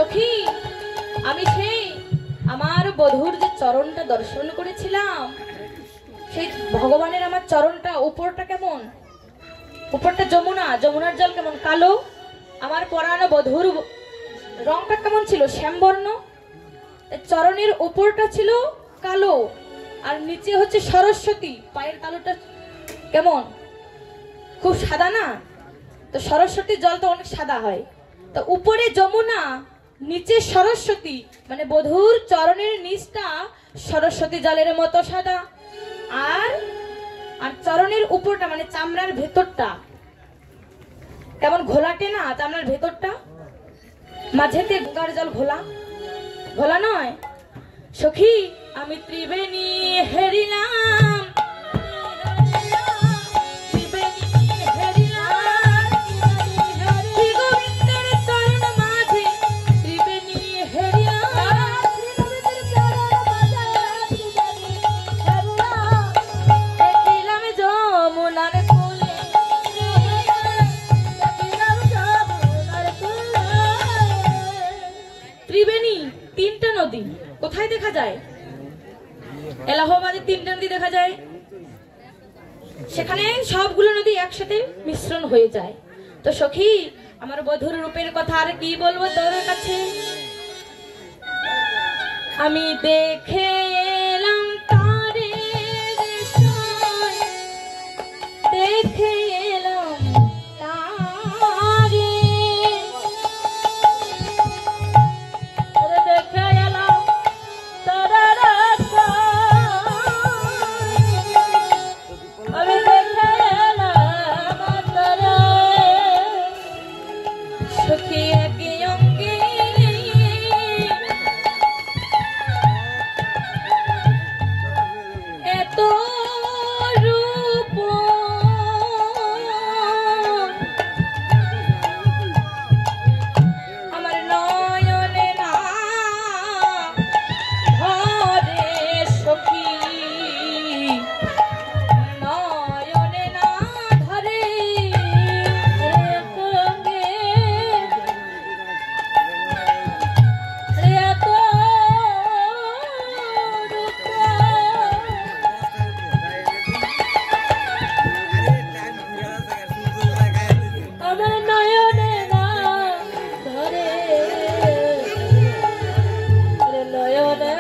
সখী আমি সেই আমার বধূর যে চরণটা দর্শন করেছিলাম, সেই ভগবানের আমার চরণটা উপরটা কেমন, উপরটা যমুনা, যমুনার জল কেমন কালো, আমার পরানো বধূর রংটা কেমন ছিল শ্যামবর্ণ, চরণের উপরটা ছিল কালো আর নিচে হচ্ছে সরস্বতী, পায়ের তালুটা কেমন খুব সাদা না, তো সরস্বতীর জল তো অনেক সাদা হয়, তো উপরে যমুনা নিচে সরস্বতী, মানে বধূর চরণের নিচটা সরস্বতী জলের মতো সাদা, আর আর চরণের উপরটা মানে চামড়ার ভেতরটা কেমন ঘোলাটে না, চামড়ার ভেতরটা মাঝেতে গঙ্গার জল ঘোলা, ঘোলা নয়। সখী আমি ত্রিবেণী হেরিলাম, কোথায় দেখা যায়? এলাহাবাদে তিনটা নদী দেখা যায়, সেখানে সবগুলো নদী একসাথে মিশ্রণ হয়ে যায়। তো সখী আমার বধূর রূপের কথা আর কি বলবো তোর কাছে, আমি দেখে এলাম তারে, দেখে এলাম তারে, দেখে এলাম তারা, আমি দেখে এলাম তারা, সখী একে অঙ্গে এত রূপ, আমার নয়নে না ধরে, সখী নয়নে না ধরে, এত আমার নয়নে না ধরে, নয়নে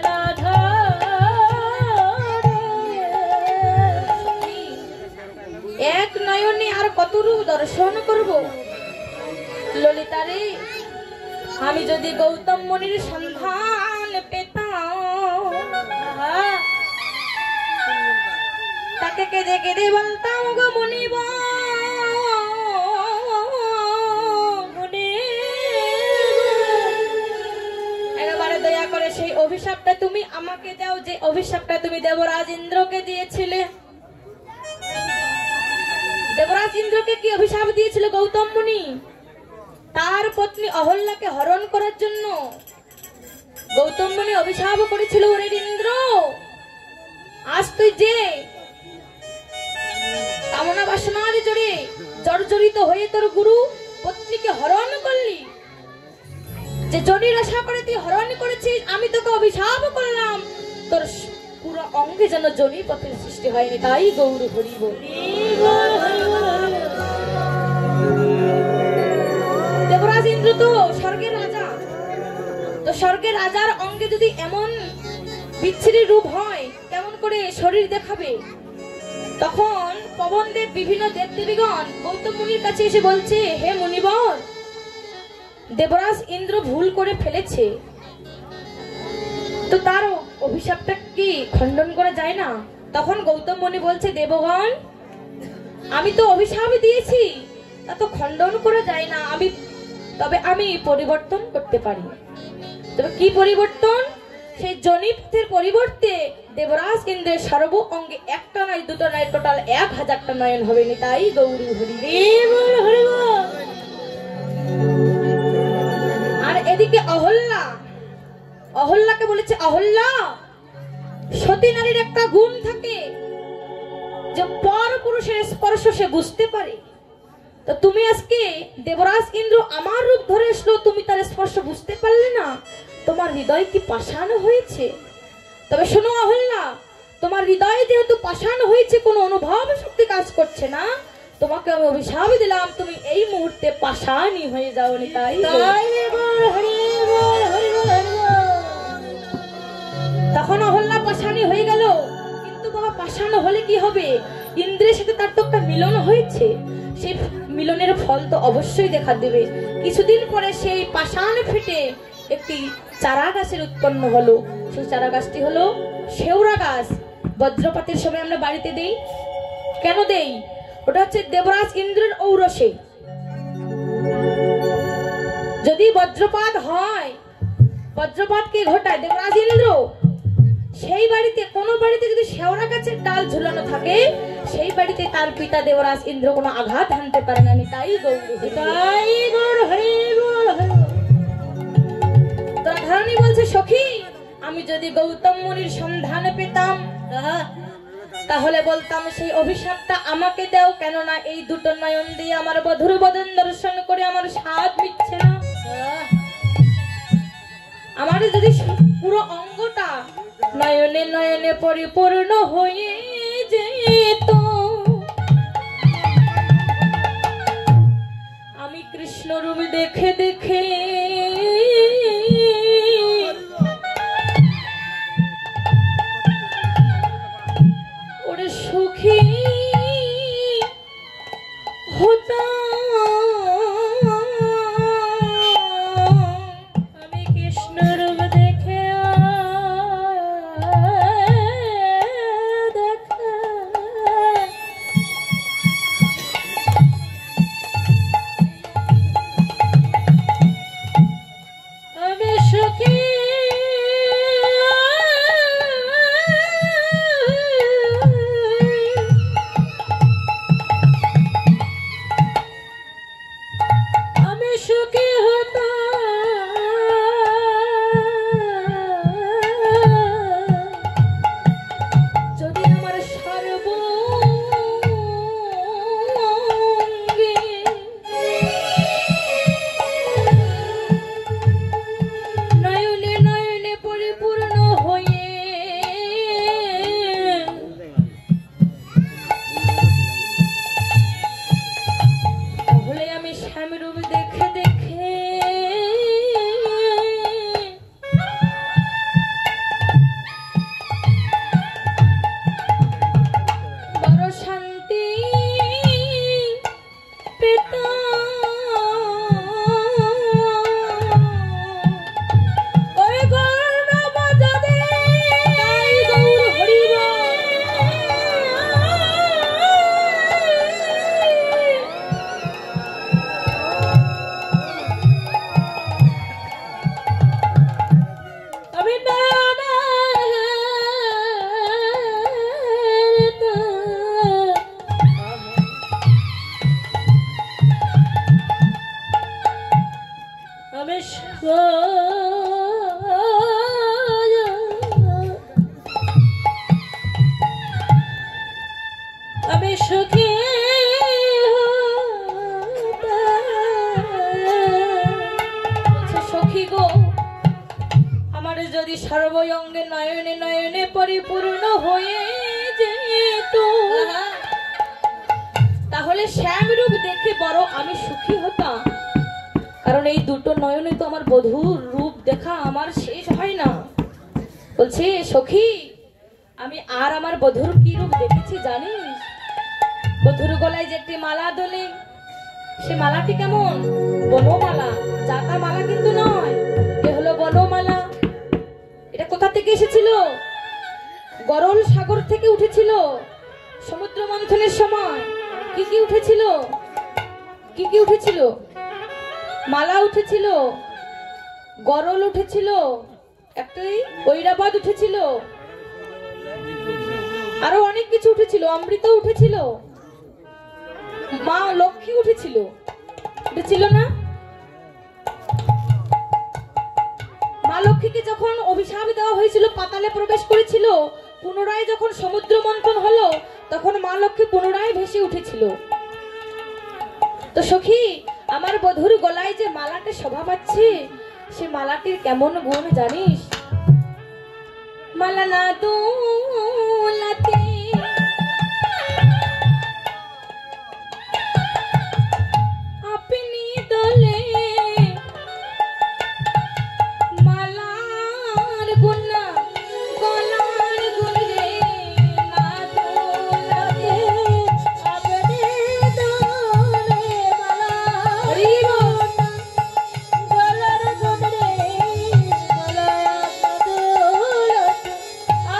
না ধরে, এক নয়নে আর কত রূপ দর্শন করব ললিতারে, আমি যদি গৌতম মুনির সন্ধান পেতাম, তাকে কেঁদে কেঁদে বলতাম গো মুনিব, একেবারে দয়া করে সেই অভিশাপটা তুমি আমাকে দাও, যে অভিশাপটা তুমি দেবরাজ ইন্দ্রকে দিয়েছিলে। দেবরাজ ইন্দ্রকে কি অভিশাপ দিয়েছিল গৌতম মুনি? তার পত্নী অহল্যাকে হরণ করার জন্য গৌতম মুনি অভিশাপ করেছিল, ওরে ইন্দ্র, আজ তুই যে কামনা বাসনার জোরে জর্জরিত হয়ে তোর গুরু পত্নীকে হরণ করলি, যে জনির আশা করে তুই হরণ করেছিস, আমি তোকে অভিশাপ করলাম তোর পুরো অঙ্গে যেন জনি পথের সৃষ্টি হয়নি, তাই গৌর হরি বল। দেবরাজ ইন্দ্র তো স্বর্গের রাজা, তো স্বর্গের রাজার অঙ্গে যদি এমন বিচ্ছিরি রূপ হয়, কেমন করে শরীর দেখাবে? তখন পবনদেব বিভিন্ন দেবদেবীগণ গৌতম মুনির কাছে এসে বলছে, হে মুনিবর, দেবরাজ ইন্দ্র ভুল করে ফেলেছে, তো তার অভিশাপটা কি খণ্ডন করা যায় না? তখন গৌতম মুনি বলছে, দেবগণ, আমি তো অভিশাপ দিয়েছি, তা তো খণ্ডন করা যায় না, তবে আমি পরিবর্তন করতে পারি। তবে কি পরিবর্তন? সেই জনিপথের পরিবর্তে দেবরাজ ইন্দ্রের সর্ব অঙ্গে একটা নয়, দুটো নয়, টোটাল 1000টা নয়ন হবে, তাই গৌরী হরি হরি। আর এদিকে অহল্যাকে বলেছে, অহল্যা, সতী নারীর একটা গুণ থাকে যে পর পুরুষের স্পর্শ সে বুঝতে পারে, তো তুমি আজকে দেবরাজ ইন্দ্র আমার রূপ ধরে আসলো, তুমি তার স্পর্শ বুঝতে পারলে না? তোমার হৃদয় কি পাষাণ হয়েছে? তবে শোনো অহল্যা, তোমার হৃদয়ে যেহেতু পাষাণ হয়েছে, কোনো অনুভব শক্তি কাজ করছে না, তোমাকে আমি অভিশাপ দিলাম, তুমি এই মুহূর্তে পাষাণই হয়ে যাও। নিতাই তখন অহল্যা পাষাণী হয়ে গেল। কিন্তু বাবা, পাষাণ হলে কি হবে? ইন্দ্রের সাথে তার তো একটা মিলন হয়েছে, সেই মিলনের ফল তো অবশ্যই দেখা দেবে। কিছুদিন পরে সেই পাষাণ ফেটে একটি চারা গাছের উৎপন্ন হলো। সেই চারা গাছটি হলো শেওড়া গাছ। বজ্রপাতের সময় আমরা বাড়িতে দেই, কেন দেই? ওটা হচ্ছে দেবরাজ ইন্দ্রের ঔরসে। যদি বজ্রপাত হয়, বজ্রপাত কে ঘটায়? দেবরাজ ইন্দ্র। সেই বাড়িতে, কোনো বাড়িতে যদি শেওড়া গাছের ডাল ঝুলানো থাকে, সেই বাড়িতে তার পিতা দেবরাজ ইন্দ্র কোনো আঘাত হানতে পারে না। তাই তোরা ধারণী বলছে, সখী আমি যদি গৌতম মুনির সন্ধান পেতাম তাহলে বলতাম সেই অভিশাপটা আমাকে দাও, কেননা এই দুটো নয়ন দিয়ে আমার বধুর বদন দর্শন করে আমার স্বাদ মিটছে না। আমার যদি পুরো অঙ্গটা নয়নে নয়নে পরিপূর্ণ হয়ে যেত, আমি কৃষ্ণ রূপ দেখে দেখে ওরে সুখী হতাম। আমি কৃষ্ণ রূপ দেখে সর্বঙ্গে নয়নে নয়নে পরিপূর্ণ হয়ে যেত, তাহলে শ্যাম রূপ দেখে বড় আমি সুখী হতাম। কারণ এই দুটো নয়নে তো আমার বধূর রূপ দেখা আমার শেষ হয় না। বলছে সখী, আমি আর আমার বধূর কি রূপ দেখেছি জানিস? বধূর গলায় যে একটি মালা দোলে, সে মালাটি কেমন? বনমালা। জাতা মালা কিন্তু নয়, এ হলো বনমালা। এটা কোথা থেকে এসেছিল? গরল সাগর থেকে উঠেছিল সমুদ্র মন্থনের সময়। কি কি উঠেছিল? কি কি উঠেছিল? মালা উঠেছিল, গরল উঠেছিল, একটি ঐরাবত উঠেছিল, আরো অনেক কিছু উঠেছিল, অমৃত উঠেছিল, মা লক্ষ্মী উঠেছিল। উঠেছিল না? মা লক্ষ্মীকে যখন অভিশাপ দেওয়া হয়েছিল, পাতালে প্রবেশ করেছিল, পুনরায় যখন সমুদ্র মন্থন হলো, তখন মা লক্ষ্মী পুনরায় ভেসে উঠেছিল। তো তো সখী, আমার বধুর গলায় যে মালাটা শোভা পাচ্ছে, সে মালাটির কেমন গুণ জানিস? মালা না দোলাতে আপনি দোলে, মালার গুণ না গলার গুণ রে, না দোলাতে আপনি দোলে, মালা গলার গুণ রে, গলার দোলাতে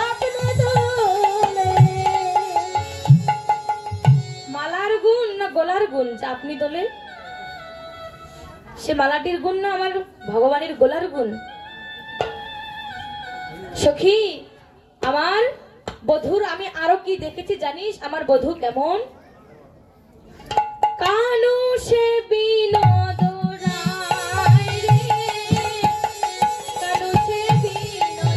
আপনি দোলে। মালার গুণ না গলার গুণ যে আপনি দোলে? সে মালাটির গুণ না আমার ভগবানের গলার গুণ? সখী, আমার বধুর আমি আরো কি দেখেছি জানিস? আমার বধু কেমন? কানু সে বিনোদ রায় রে, কানু সে বিনোদ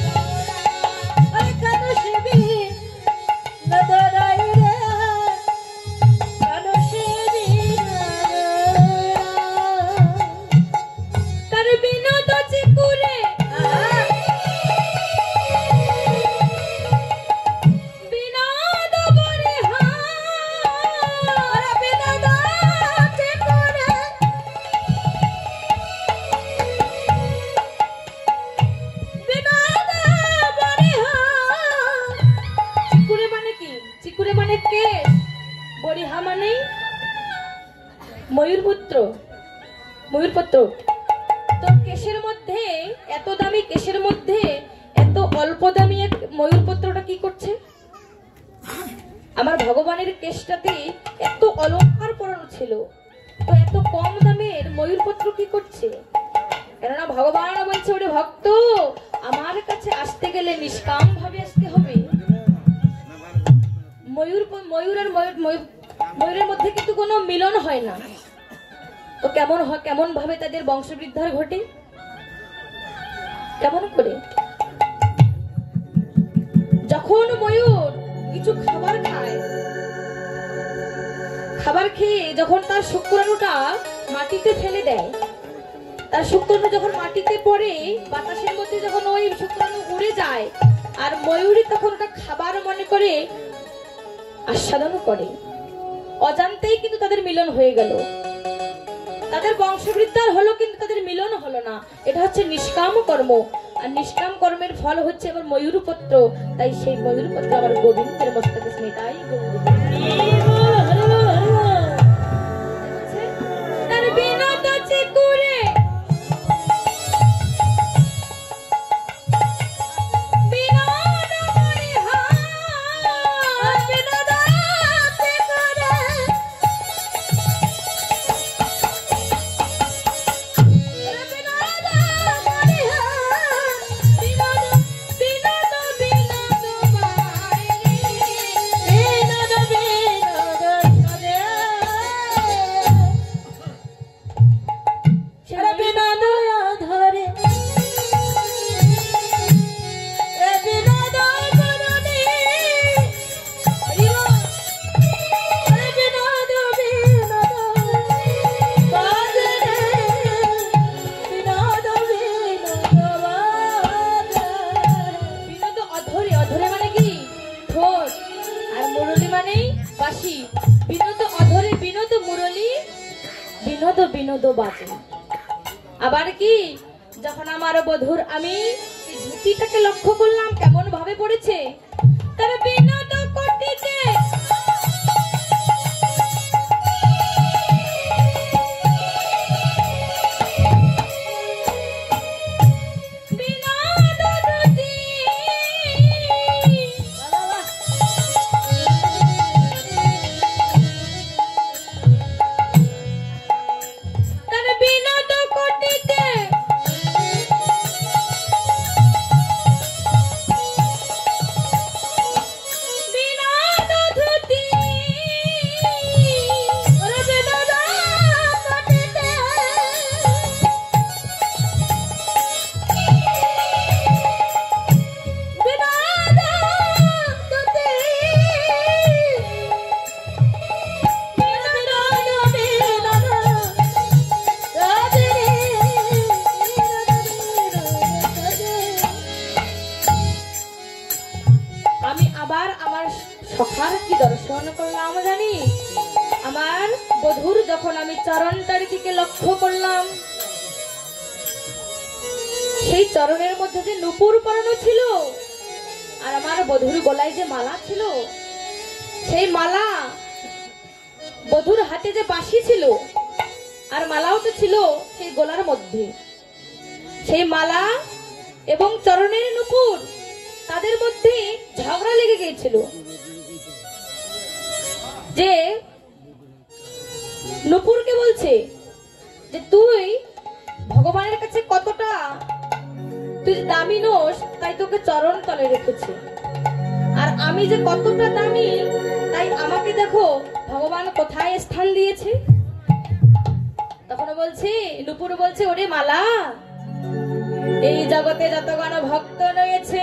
রায়, কানু সে বিনোদ রায় রে, কানু সে বিনোদ রায়। তার বিনোদ চিকুরে বিনোদ বরিহার, বিনোদ চিকুরে বিনোদ বরিহার। চিকুরে মানে কি? চিকুরে মানে কেশ, বরিহা মানে ময়ূরপুত্র, ময়ূরপুত্র। তো কেশের মধ্যে, এত দামি কেশের মধ্যে এত অল্প দামি এক ময়ূরপত্রটা কি করছে? আমার ভগবানের কেশটাতে এত অলংকার পরানো ছিল, তো এত কম দামের ময়ূরপত্র কি করছে? কেননা ভগবান বলছে, ওরে ভক্ত, আমার কাছে আসতে গেলে নিষ্কাম ভাবে আসতে হবে। ময়ূর আর ময়ূরের মধ্যে কিন্তু কোনো মিলন হয় না, তো কেমন ভাবে তাদের বংশবৃদ্ধার ঘটে? কেমন করে? যখন ময়ূর কিছু খাবার খায়, খাবার খেয়ে যখন তার শুক্রাণুটা মাটিতে ফেলে দেয়, তার শুক্রাণু যখন মাটিতে পড়ে, বাতাসের মধ্যে যখন ওই শুক্রাণু উড়ে যায়, আর ময়ূরী তখন ওটা খাবার মনে করে আস্বাদন করে, অজান্তেই কিন্তু তাদের মিলন হয়ে গেল। তাদের বংশবৃদ্ধার হলো, কিন্তু তাদের মিলন হলো না। এটা হচ্ছে নিষ্কাম কর্ম, আর নিষ্কাম কর্মের ফল হচ্ছে আমার ময়ূরপুত্র। তাই সেই ময়ূরপুত্র আমার গোবিন্দের মস্তকে স্মিতাই তার বিনোদ চিকুরে বিনোদ বরিহার, বিনোদ চিকুরে বিনোদ বাজে। আবার কি, যখন আমার বধুর আমি ধুতিটাকে লক্ষ্য করলাম কেমন ভাবে পড়েছে, তার বিনোদ কোটিতে বধূর যখন আমি চরণটার দিকে লক্ষ্য করলাম, সেই চরণের মধ্যে যে নূপুর পরানো ছিল, আর আমার বধূর গলায় যে মালা ছিল, সেই মালা, বধূর হাতে যে বাঁশি ছিল, আর মালাও তো ছিল সেই গলার মধ্যে, সেই মালা এবং চরণের নূপুর, তাদের মধ্যে ঝগড়া লেগে গিয়েছিল। যে নূপুরকে বলছে যে তুই ভগবানের কাছে কতটা তুই দামি নোস, তাই তোকে চরণ তলে রেখেছে, আর আমি যে কতটা দামি, তাই আমাকে দেখো ভগবান কোথায় স্থান দিয়েছে। তখন বলছে, নূপুর বলছে, ওরে মালা, এই জগতে যতগণ ভক্ত রয়েছে,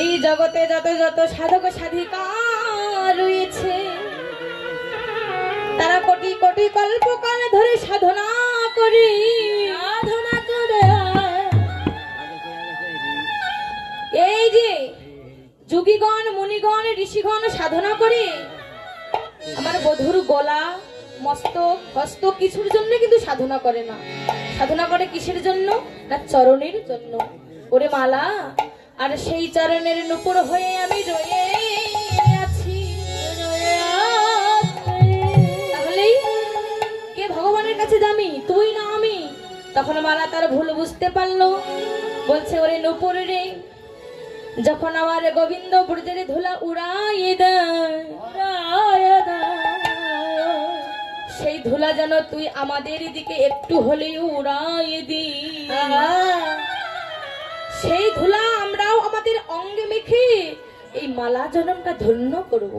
এই জগতে যত যত সাধক সাধিকা রয়েছে, তারা কোটি কোটি কল্পকাল ধরে সাধনা করে, এই যে যোগীগণ, মুনিগণ, ঋষিগণ সাধনা করে, আমার বধূর গলা, মস্তক, হস্ত কিছুর জন্য কিন্তু সাধনা করে না। সাধনা করে কিসের জন্য? না চরণের জন্য। ওরে মালা, আর সেই চরণের নূপুর হয়ে আমি রয়ে আছি। তাহলেই কে ভগবানের কাছে দামি, তুই না আমি? তখন মালা তার ভুল বুঝতে পারলো, বলছে, ওরে নূপুর রে, যখন আমার গোবিন্দ ব্রজের ধুলা উড়াইয়ে দেয়, সেই ধুলা যেন তুই আমাদের দিকে একটু হলেও উড়াইয়ে দি। সেই ধুলা আমরাও আমাদের অঙ্গে মেখে এই মালা জনমটা ধন্য করব।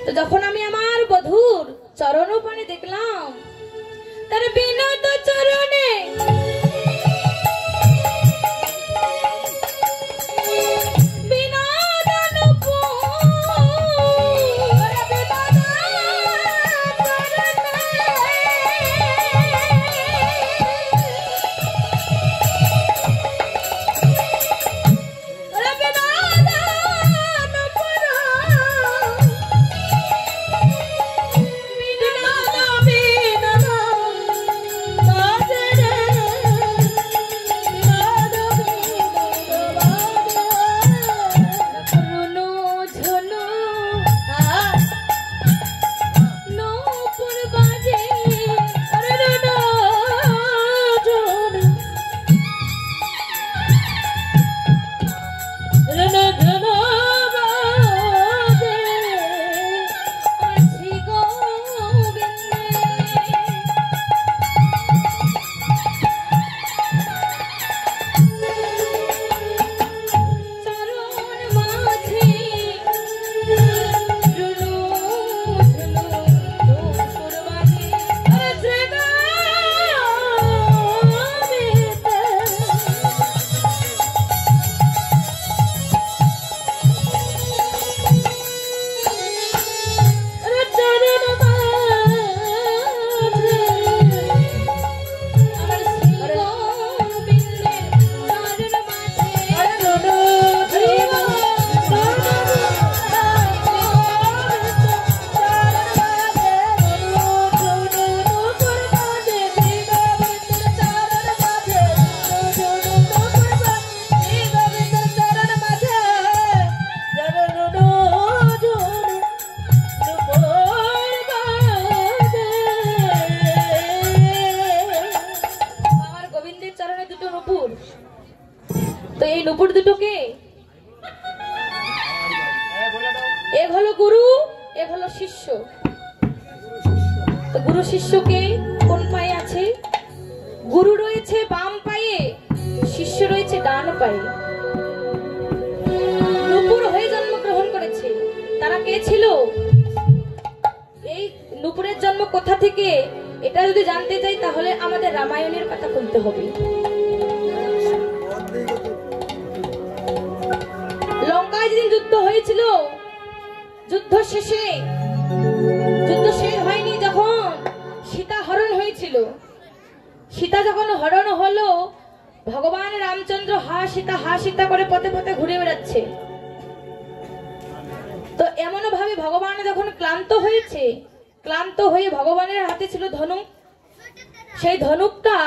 তো যখন আমি আমার বধূর চরণ পানে দেখলাম, তার বিনোদ চরণে নুপুর দুটোকে, এক হলো গুরু, এক হলো শিষ্য। তো গুরু শিষ্যকে কোন পায়ে আছে? গুরু রয়েছে বাম পায়ে, শিষ্য রয়েছে ডান পায়ে। নুপুর হয়ে জন্মগ্রহণ করেছে। তারা কে ছিল? এই নুপুরের জন্ম কোথা থেকে, এটা যদি জানতে চাই তাহলে আমাদের রামায়ণের কথা বলতে হবে। লঙ্কায় যেদিন যুদ্ধ হয়েছিল, যুদ্ধ শেষ হয়নি, যখন সীতা হরণ হয়েছিল, সীতা যখন হরণ হলো, ভগবান রামচন্দ্র হা সীতা করে পথে পথে ঘুরে বেড়াচ্ছে। তো তো এমন ভাবে ভগবান যখন ক্লান্ত হয়েছে, ক্লান্ত হয়ে ভগবানের হাতে ছিল ধনুক, সেই ধনুকটা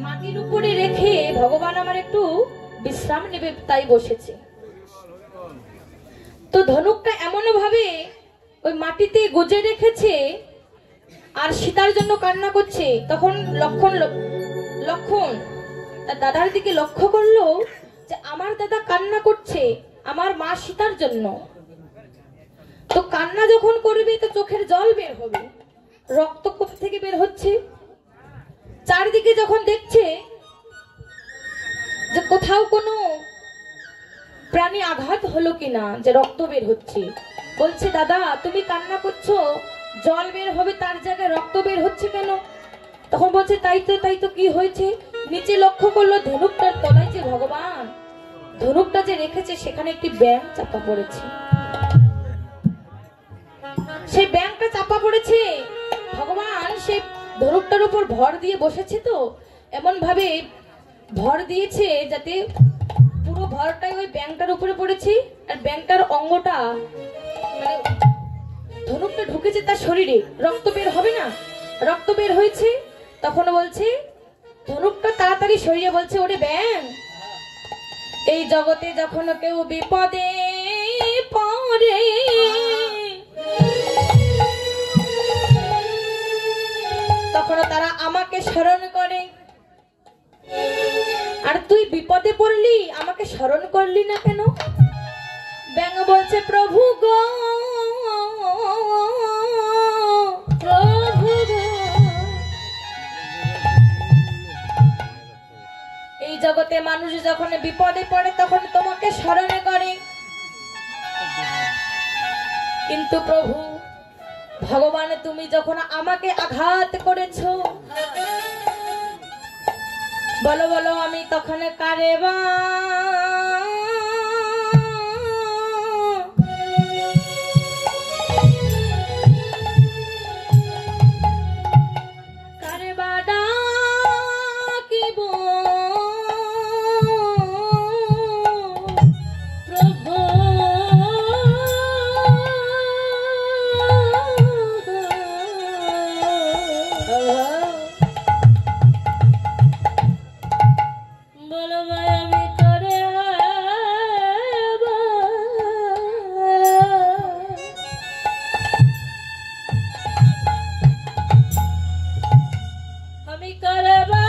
মাটির উপরে রেখে ভগবান আমার একটু বিশ্রাম নেবে তাই বসেছে। তো ধনুকটা এমন ভাবে ওই মাটিতে গুজে রেখেছে আর সীতার জন্য কান্না করছে। তখন লক্ষণ তার দাদার দিকে লক্ষ্য করলো যে আমার দাদা কান্না করছে আমার মা সীতার জন্য। তো কান্না যখন করবে তো চোখের জল বের হবে, রক্ত কোথা থেকে বের হচ্ছে। চারদিকে যখন দেখছে যে কোথাও কোনো প্রাণী আঘাত হলো কিনা, যে রক্ত বের হচ্ছে, বলছে দাদা তুমি কান্না করছো, জল বের হবে তার জায়গায় রক্ত বের হচ্ছে কেন? তখন বলছে তাই তো কি হয়েছে? নিচে লক্ষ্য করলো ধনুকটার তলায় যে ভগবান ধনুকটা যে রেখেছে সেখানে একটি ব্যাঙ চাপা পড়েছে। সেই ব্যাঙটা চাপা পড়েছে, ভগবান সেই ধনুকটার উপর ভর দিয়ে বসেছে, তো এমন ভাবে ভর দিয়েছে যাতে পুরো ভরটাই ওই ব্যাঙটার উপরে পড়েছে। আর ব্যাঙটার অঙ্গটা মানে ধনুকটা ঢুকেছে তার শরীরে, রক্ত বের হবে না, রক্ত বের হয়েছে। তখন বলছে ধনুকটা তাড়াতাড়ি সরিয়ে বলছে ওরে ব্যাঙ, এই জগতে যখন কেউ বিপদে পড়ে তখন তারা আমাকে স্মরণ করে, আর তুই বিপদে পড়লি আমাকে স্মরণ করলি না কেন? ব্যাঙ বলছে প্রভু গো, প্রভু গো, এই জগতে মানুষ যখন বিপদে পড়ে তখন তোমাকে স্মরণ করে, কিন্তু প্রভু ভগবান তুমি যখন আমাকে আঘাত করেছো, বলো বলো আমি তখন কারে বা ডাকিব প্রভু। বলো ভাই আমি করে আমি করবা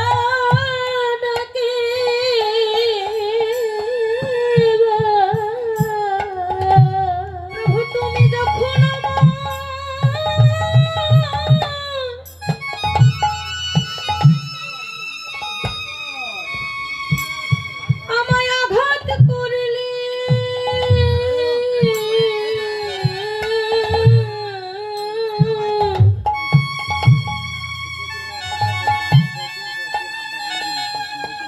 নাকি প্রভু তুমি যখন আমায় আঘাত করলে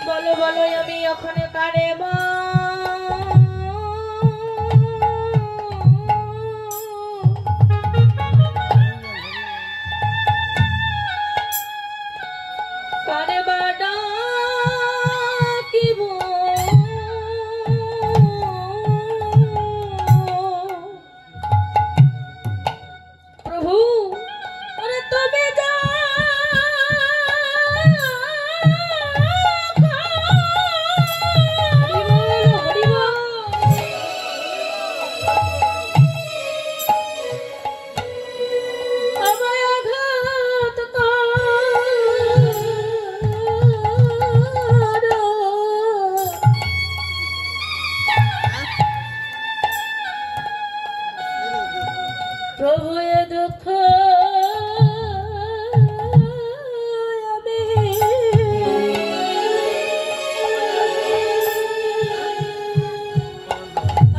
বলো বলো আমি ওখানে কারে মা কারে বা ডাকিব প্রভু। ওরে তুমি যা প্রভু এ দুঃখ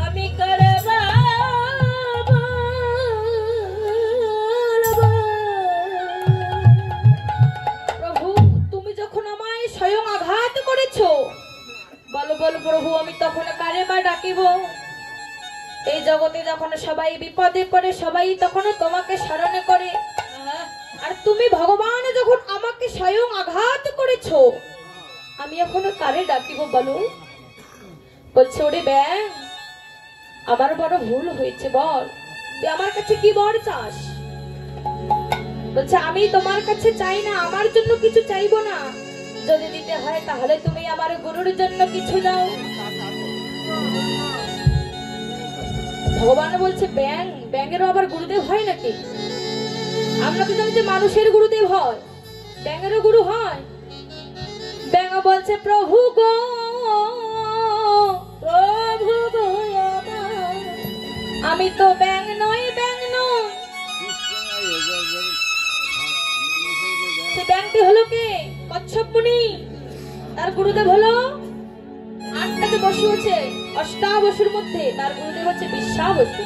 আমি করবা প্রভু তুমি যখন আমায় স্বয়ং আঘাত করেছো, বলো বলো প্রভু আমি তখন কারে বা ডাকিব? এই জগতে যখন সবাই বিপদে পড়ে সবাই তখন তোমাকে স্মরণ করে, আর তুমি ভগবান যখন আমাকে স্বয়ং আঘাত করেছো আমি এখনো কারে ডাকিব বলো? বলছে ওরে ব্যাঙ আমার বড় ভুল হয়েছে, বল তুই আমার কাছে কি বর চাস? বলছে আমি তোমার কাছে চাই না, আমার জন্য কিছু চাইবো না, যদি দিতে হয় তাহলে তুমি আমার গুরুর জন্য কিছু দাও। ভগবান বলছে ব্যাঙেরও আবার গুরুদেব হয় নাকি? আমরা তো জানি যে মানুষের গুরুদেব হয়, ব্যাঙেরও গুরু হয়। ব্যাঙ বলছে প্রভু গো, প্রভু গো আমি তো ব্যাঙ নই, ব্যাঙ নই। সে ব্যাঙটি হলো কে? কচ্ছপ মুনি। তার গুরুদেব হলো 8টা বসু আছে, অষ্টাবসুর মধ্যে তার গুরুদেব হচ্ছে বিশ্বাবসু।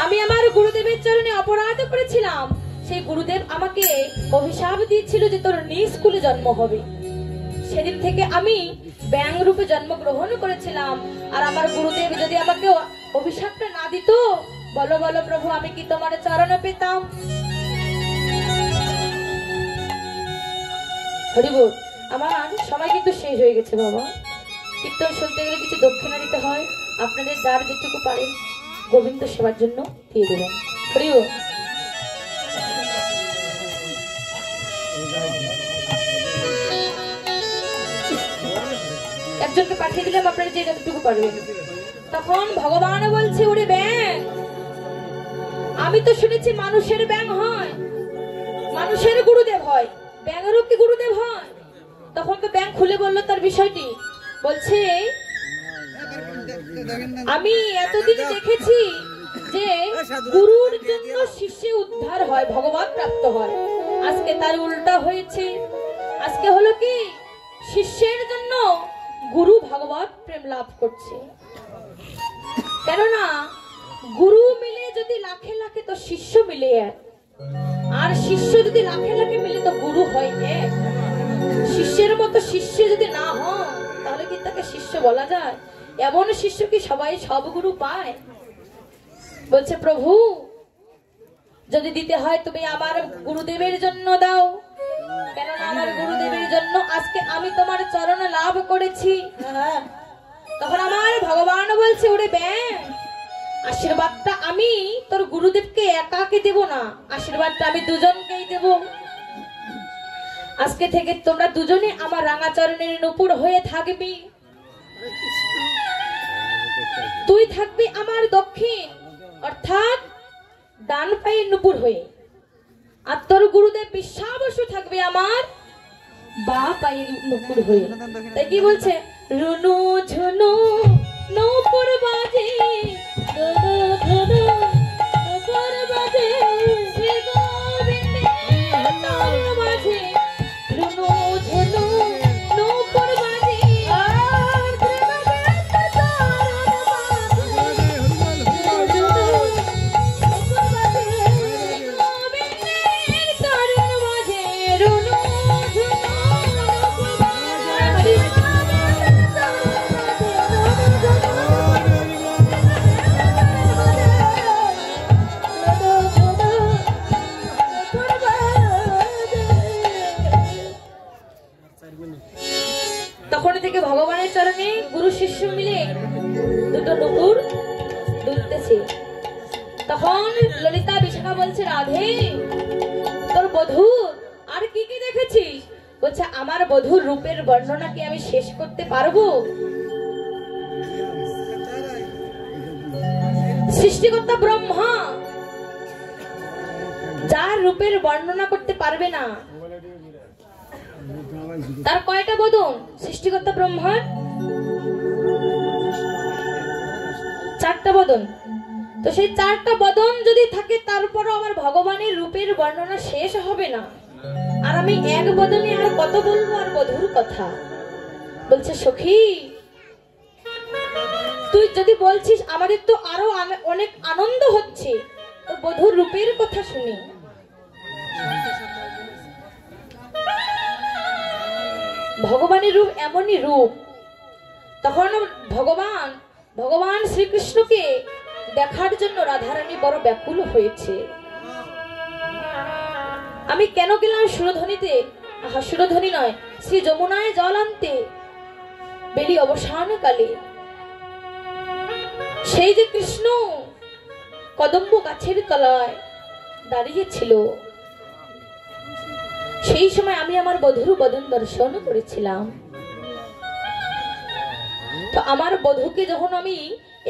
আমি আমার গুরুদেবের চরণে অপরাধ করেছিলাম, সেই গুরুদেব আমাকে অভিশাপ দিয়েছিল যে তোর নিস্কুলে জন্ম হবে। সেদিন থেকে আমি ব্যাঙ রূপে জন্মগ্রহণ করেছিলাম। আর আমার গুরুদেব যদি আমাকে অভিশাপটা না দিত, বলো বলো প্রভু, আমি কি তোমার চরণে পেতাম? হরিবল। আমার সময় কিন্তু শেষ হয়ে গেছে বাবা। কীর্তন শুনতে গেলে কিছু দক্ষিণা দিতে হয়, আপনাদের যার যেটুকু পারেন গোবিন্দ সেবার জন্য দিয়ে দেবেন। হরিবল। একজনকে পাঠিয়ে দিলাম, আপনারা যে যতটুকু পারবেন। তখন ভগবান বলছে ওরে ব্যাঙ, আমি তো শুনেছি মানুষের ব্যাঙ হয়, মানুষের গুরুদেব হয়, ব্যাঙেরও কি গুরুদেব হয়? তখন তো ব্যাঙ খুলে বললো তার বিষয়টি। বলছে আমি এতদিন দেখেছি যে গুরুর জন্য শিষ্য উদ্ধার হয়, ভগবান প্রাপ্ত হয়। আজকে তার উল্টা হয়েছে। আজকে হলো কি, শিষ্যের জন্য গুরু ভগবত প্রেম লাভ করছে। কেননা গুরু মিলে যদি লাখে লাখে তো শিষ্য মিলে এক, আর শিষ্য যদি লাখে লাখে মিলে তো গুরু হয় এক। শিষ্যের মতো শিষ্য যদি না হয় তাহলে কি তাকে শিষ্য বলা যায়? এমন শিষ্য কি সবাই সব গুরু পায়? বলছে প্রভু যদি দিতে হয় তুমি আমার গুরুদেবের জন্য দাও, কেননা আমার গুরুদেবের জন্য আজকে আমি তোমার চরণ লাভ করেছি। তখন আমার ভগবান বলছে ওরে ব্যাঙ, আশীর্বাদটা আমি তোর গুরুদেবকে একাকে দেব না, আশীর্বাদটা আমি দুজনকেই দেব। আজকে থেকে তোমরা দুজনে আমার রাঙা চরণের নূপুর হয়ে থাকবি। তুই থাকবি আমার দক্ষিণ অর্থাৎ ডান পায়ের নূপুর হয়ে, আর তোর গুরুদেব বিশ্বাবসু থাকবে আমার বা পায়ের নূপুর হয়ে। তাই কি বলছে? রুনু ঝুনু নূপুর বাজে, রুনু ঝুনু নূপুর বাজে, শ্রী গোবিন্দের চরণ বাজে, রুনু ঝুনু নূপুর বাজে, আর গোবিন্দের চরণ বাজে, নূপুর বাজে, গোবিন্দের চরণ বাজে, রুনু তখন থেকে ভগবানের চরণে গুরু শিষ্য মিলে দুটো নূপুর দুলতেছে। তখন ললিতা বিশাখা বলছে রাধে তোর বধূর আর কি কি দেখেছিস? বলছে আমার বধূর রূপের বর্ণনা কি আমি শেষ করতে পারবো? সৃষ্টিকর্তা ব্রহ্মা যার রূপের বর্ণনা করতে পারবে না, তার কয়টা বদন? সৃষ্টিকর্তা ব্রহ্মার 4টা বদন। তো সেই 4টা বদন যদি থাকে তারপরও আমার ভগবানের রূপের বর্ণনা শেষ হবে না। আর আমি এক বদনে আর কত বলবো আর বধুর কথা। বলছে সখী তুই যদি বলছিস আমাদের তো আরো অনেক আনন্দ হচ্ছে, তো বধুর রূপের কথা শুনি। ভগবানের রূপ এমনই রূপ। তখন ভগবান শ্রীকৃষ্ণকে দেখার জন্য রাধারানী বড় ব্যাকুল হয়েছে। আমি কেন গেলাম সুরধ্বনিতে? সুরধ্বনি নয়, শ্রী যমুনায় জল আনতে বেলি অবসান কালে। সেই যে কৃষ্ণ কদম্ব গাছের তলায় দাঁড়িয়েছিল, সেই সময় আমি আমার বধূর বদন দর্শন করেছিলাম। তো আমার বধূকে যখন আমি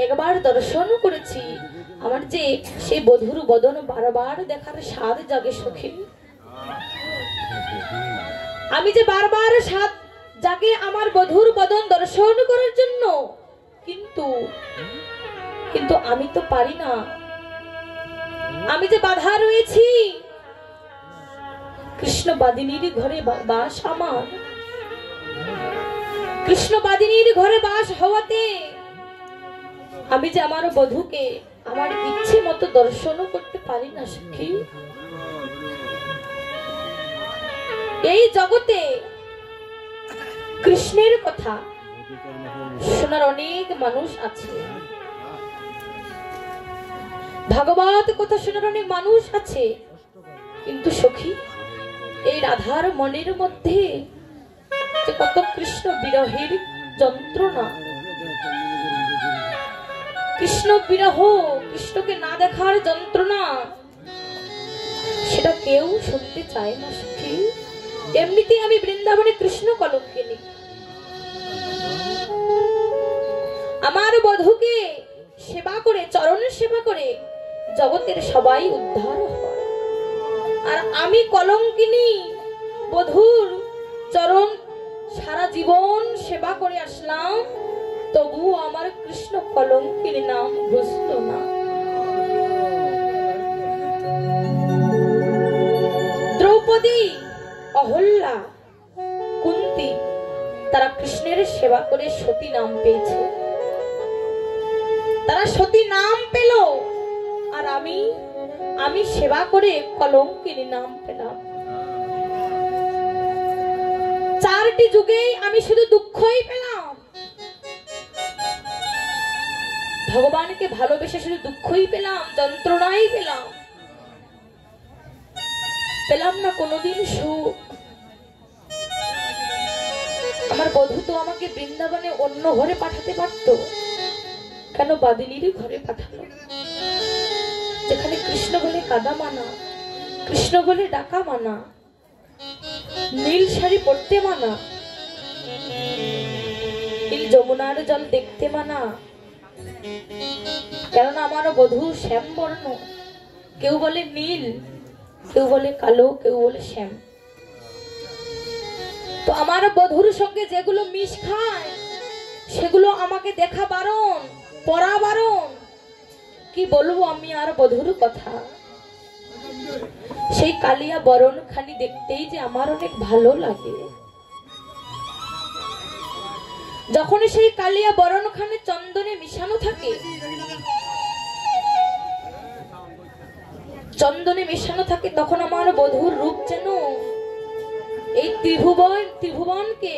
একবার দর্শন করেছি, আমার যে সেই বধূর বদন বারবার দেখার স্বাদ জাগে সখী। আমি যে বারবার স্বাদ জাগে আমার বধূর বদন দর্শন করার জন্য, কিন্তু আমি তো পারি না। আমি যে বাধা রয়েছি, কৃষ্ণ বাদিনীর ঘরে বাস আমার, কৃষ্ণ বাদিনীর ঘরে বাস হওয়াতে আমি যে আমার বধূকে আমার ইচ্ছে মতো দর্শনও করতে পারি না সখী। এই জগতে কৃষ্ণের কথা শোনার অনেক মানুষ আছে, ভাগবত কথা শোনার অনেক মানুষ আছে, কিন্তু সখী এই রাধার মনের মধ্যে যে কত কৃষ্ণ বিরহের যন্ত্রণা, কৃষ্ণ বিরহ, কৃষ্ণকে না দেখার যন্ত্রণা, সেটা কেউ শুনতে চায় না সখী। এমনিতেই আমি বৃন্দাবনে কৃষ্ণ কলঙ্কিনী। আমার বধূকে সেবা করে, চরণের সেবা করে জগতের সবাই উদ্ধার হয়, আর আমি কলঙ্কিনী বধূর চরণ সারা জীবন সেবা করে আসলাম, তবুও আমার কৃষ্ণ কলঙ্কিনী নাম বুঝল না। দ্রৌপদী, অহল্যা, কুন্তী তারা কৃষ্ণের সেবা করে সতী নাম পেয়েছে, তারা সতী নাম পেল, আর আমি সেবা করে কলঙ্কিনী নাম পেলাম। চারটি যুগেই আমি শুধু দুঃখই পেলাম, ভগবানকে ভালোবেসে শুধু দুঃখই পেলাম, যন্ত্রণাই পেলাম, পেলাম না কোনোদিন সুখ। আমার বধূ তো আমাকে বৃন্দাবনে অন্য ঘরে পাঠাতে পারতো, কেন বাদিনীর ঘরে পাঠালো, যেখানে কৃষ্ণ বলে কাদা মানা, কৃষ্ণ বলে ডাকা মানা, নীল শাড়ি পরতে মানা, নীল যমুনার জল দেখতে মানা। কেননা আমার বধূ শ্যাম বর্ণ, কেউ বলে নীল, কেউ বলে কালো, কেউ বলে শ্যাম। তো আমার বধূর সঙ্গে যেগুলো মিশ খায় সেগুলো আমাকে দেখা বারণ, পড়া বারণ। কি বলবো আমি আর বধূর কথা। সেই কালিয়া বরণ খানি দেখতেই যে আমার অনেক ভালো লাগে। যখন সেই কালিয়া বরণ খানি চন্দনে মিশানো থাকে, চন্দনে মেশানো থাকে, তখন আমার বধূর রূপ যেন এই ত্রিভুবনকে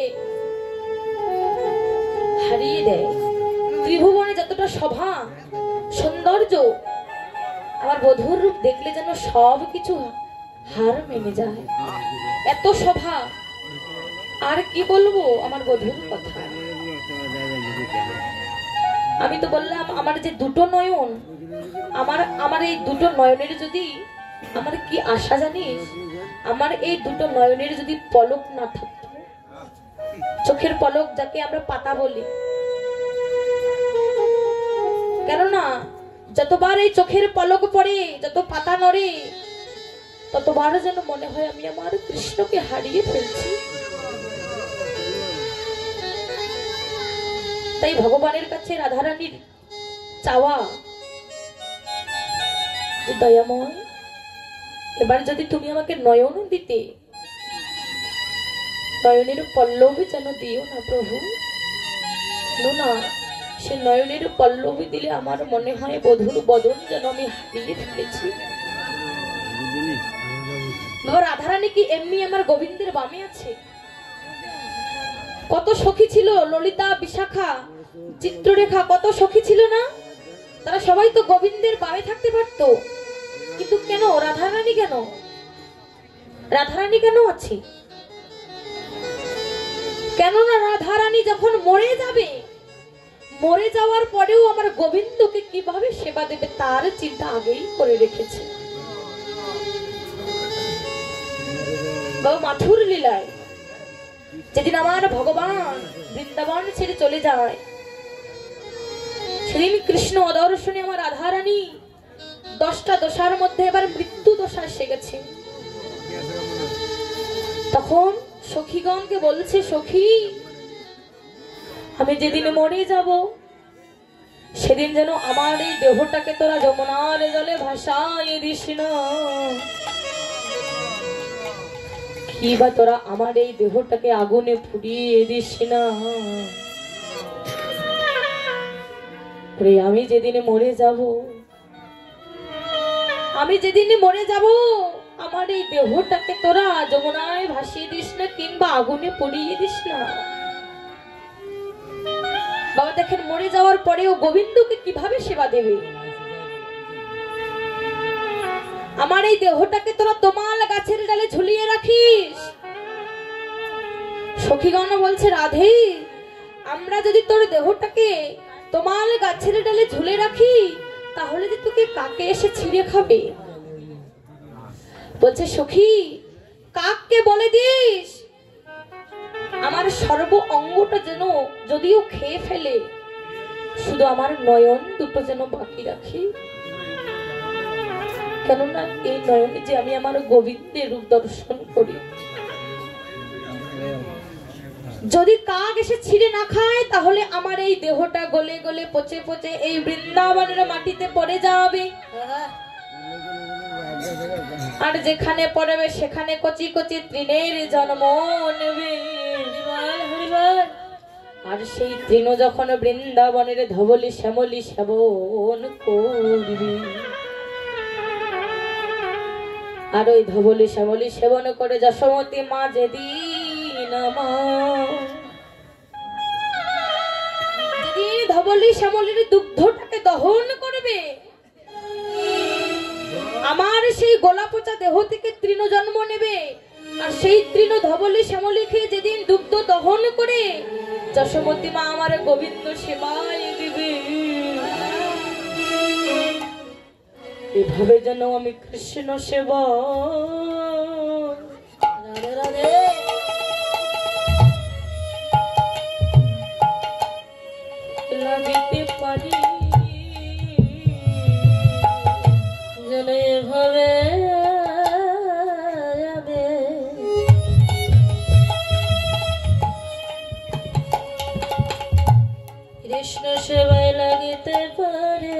হারিয়ে দেয়। ত্রিভুবনে যতটা শোভা সৌন্দর্য, আমার বধূর রূপ দেখলে যেন সব কিছু হার মেনে যায়, এত শোভা। আর কি বলবো আমার বধূর কথা। আমি তো বললাম আমার যে দুটো নয়ন, আমার এই দুটো নয়নের যদি, আমার কি আশা জানিস, আমার এই দুটো নয়নের যদি পলক না থাকতো, চোখের পলক যাকে আমরা পাতা বলি, কেননা যতবার এই চোখের পলক পড়ে, যত পাতা নড়ে, ততবার যেন মনে হয় আমি আমার কৃষ্ণকে হারিয়ে ফেলছি। তাই ভগবানের কাছে রাধারানীর চাওয়া, দয়াময় এবার যদি তুমি আমাকে নয়ন দিতে, নয়নের পল্লবী যেন দিও না প্রভু। না, সে নয়নের পল্লবী দিলে আমার মনে হয় বধূর বদন যেন আমি হারিয়ে ফেলেছি। রাধারানী কি এমনি আমার গোবিন্দের বামে আছে? কত সখী ছিল, ললিতা, বিশাখা, চিত্ররেখা, কত সখী ছিল না? তারা সবাই তো গোবিন্দের বামে থাকতে পারতো, কিন্তু কেন রাধারানী, কেন রাধারানী কেন আছে? কেননা রাধারানী যখন মরে যাবে, মরে যাওয়ার পরেও আমার গোবিন্দকে কিভাবে সেবা দেবে তার চিন্তা আগেই করে রেখেছে। মাথুর লীলায় যেদিন আমার ভগবান বৃন্দাবন ছেড়ে চলে যায়, সেদিন কৃষ্ণ অদর্শনে আমার রাধারানী 10টা দশার মধ্যে এবার মৃত্যু দশা এসে গেছে। তখন সখীগণকে বলছে, সখী আমি যেদিন মরে যাব সেদিন যেন আমার এই দেহটাকে তোরা যমুনার জলে ভাসায় দিস না। কি বা তোরা আমার এই দেহটাকে আগুনে পুড়িয়ে দিস না। আমি যেদিন মরে যাব, আমি যেদিন মরে যাব আমার এই দেহটাকে তোরা যমুনায় ভাসিয়ে দিস না কিংবা আগুনে পুড়িয়ে দিস না। বাবা দেখেন মরে যাওয়ার পরেও গোবিন্দকে কিভাবে সেবা দেবে। আমার এই দেহটাকে তোরা তোমাল গাছের ডালে ঝুলিয়ে রাখিস। সখীগণ বলছে, রাধে আমরা যদি তোর দেহটাকে তোমাল গাছের ডালে ঝুলে রাখি তাহলে যে তোকে কাকে এসে ছিঁড়ে খাবে। বলছে, সখী কাককে বলে দিস আমার সর্ব অঙ্গটা যেন যদিও খেয়ে ফেলে, শুধু আমার নয়ন দুটো যেন বাকি রাখি। কেননা এই নয়নে যে আমি আমার গোবিন্দের রূপ দর্শন করি। যদি কাক এসে ছিঁড়ে না খায় তাহলে আমার এই দেহটা গলে গলে পচে পচে এই বৃন্দাবনের মাটিতে পড়ে যাবে, আর যেখানে পড়বে সেখানে কচি কচি তৃণের জন্ম নেবে। আর সেই তৃণ যখন বৃন্দাবনের ধবলি শ্যামলি সেবন করবে, আর ওই ধবলি শ্যামলি সেবন করে যশোমতী মা যেদিন ধবলি শ্যামলির দুগ্ধটাকে দহন করবে, আমার সেই গোলা পচা দেহ থেকে তৃণ জন্ম নেবে। আর সেই তৃণ ধবলি শ্যামলি খেয়ে যেদিন দুগ্ধ দহন করে যশোমতী মা আমার গোবিন্দ সেবায় দিবে। এভাবে যেন আমি কৃষ্ণ সেবা রাধে রাধে লাগিতে পারি, যেন এভাবে কৃষ্ণ সেবায় লাগিতে পারে।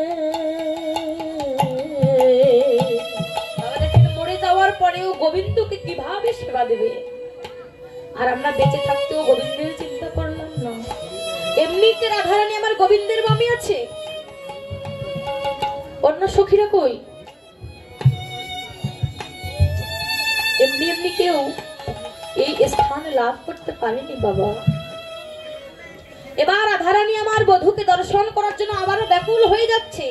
মরে যাওয়ার পরেও গোবিন্দকে কিভাবে সেবা দেবে, আর আমরা বেঁচে থাকতেও গোবিন্দের চিন্তা করলাম না। এমনিতে রাধারানী আমার গোবিন্দের বামে আছে, অন্য সখীরা কই? এমনি এমনি কেউ এই স্থান লাভ করতে পারেনি বাবা। এবার রাধারানী আমার বধূকে দর্শন করার জন্য আবারও ব্যাকুল হয়ে যাচ্ছে।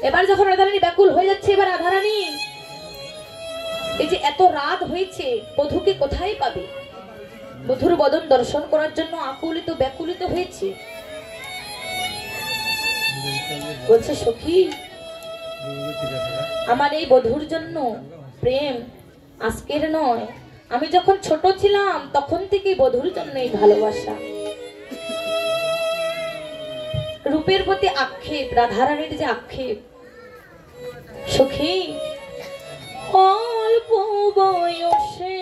এবার যখন রাধারানী ব্যাকুল হয়ে যাচ্ছে, এবার রাধারানী এই যে এত রাত হয়েছে বধূকে কোথায় পাবে? বধূর বদন দর্শন করার জন্য আকুলিত ব্যাকুলিত হয়েছে। বলছে, সখী আমার এই বধূর জন্য প্রেম আজকের নয়, আমি যখন ছোট ছিলাম তখন থেকে বধূর জন্য এই ভালোবাসা। রূপের প্রতি আক্ষেপ, রাধারানীর যে আক্ষেপ। সখী অল্প বয়সে